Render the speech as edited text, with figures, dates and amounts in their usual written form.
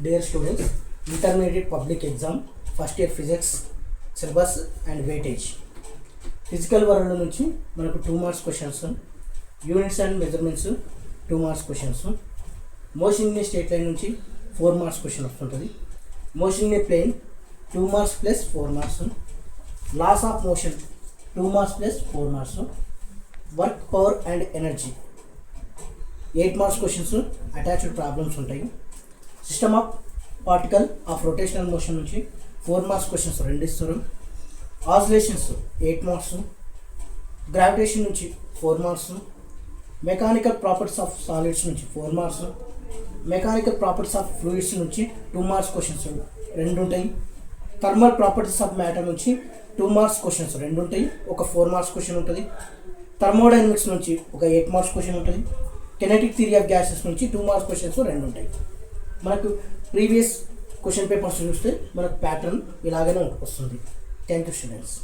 Dear students, intermediate public exam, first year physics, syllabus and weightage. Physical world నుంచి మనకు 2 marks questions, units and measurements 2 marks questions, motion in a straight line నుంచి 4 marks question వస్తుంటుంది. Motion in a plane 2 marks plus 4 marks, laws of motion 2 marks plus 4 marks, work power and energy 8 marks questions, attached problems ఉంటాయి. System of particle of rotational motion నుంచి 4 marks questions 2 ఇస్తారు. Oscillations 8 marks, gravitation నుంచి 4 marks, mechanical properties of solids నుంచి 4 marks, mechanical properties of fluids నుంచి 2 marks questions 2 ఉంటాయి. Thermal properties of matter నుంచి 2 marks questions 2 ఉంటాయి, ఒక 4 మార్క్స్ క్వశ్చన్ ఉంటుంది. థర్మోడైనమిక్స్ నుంచి ఒక 8 మార్క్స్ క్వశ్చన్ ఉంటుంది. కెనెటిక్ థియరీ ఆఫ్ గ్యాసెస్ నుంచి 2 మార్క్స్ క్వశ్చన్స్ 2 ఉంటాయి. మనకు ప్రీవియస్ క్వశ్చన్ పేపర్స్ చూస్తే మనకు ప్యాటర్న్ ఇలాగనే వస్తుంది. Thank you students.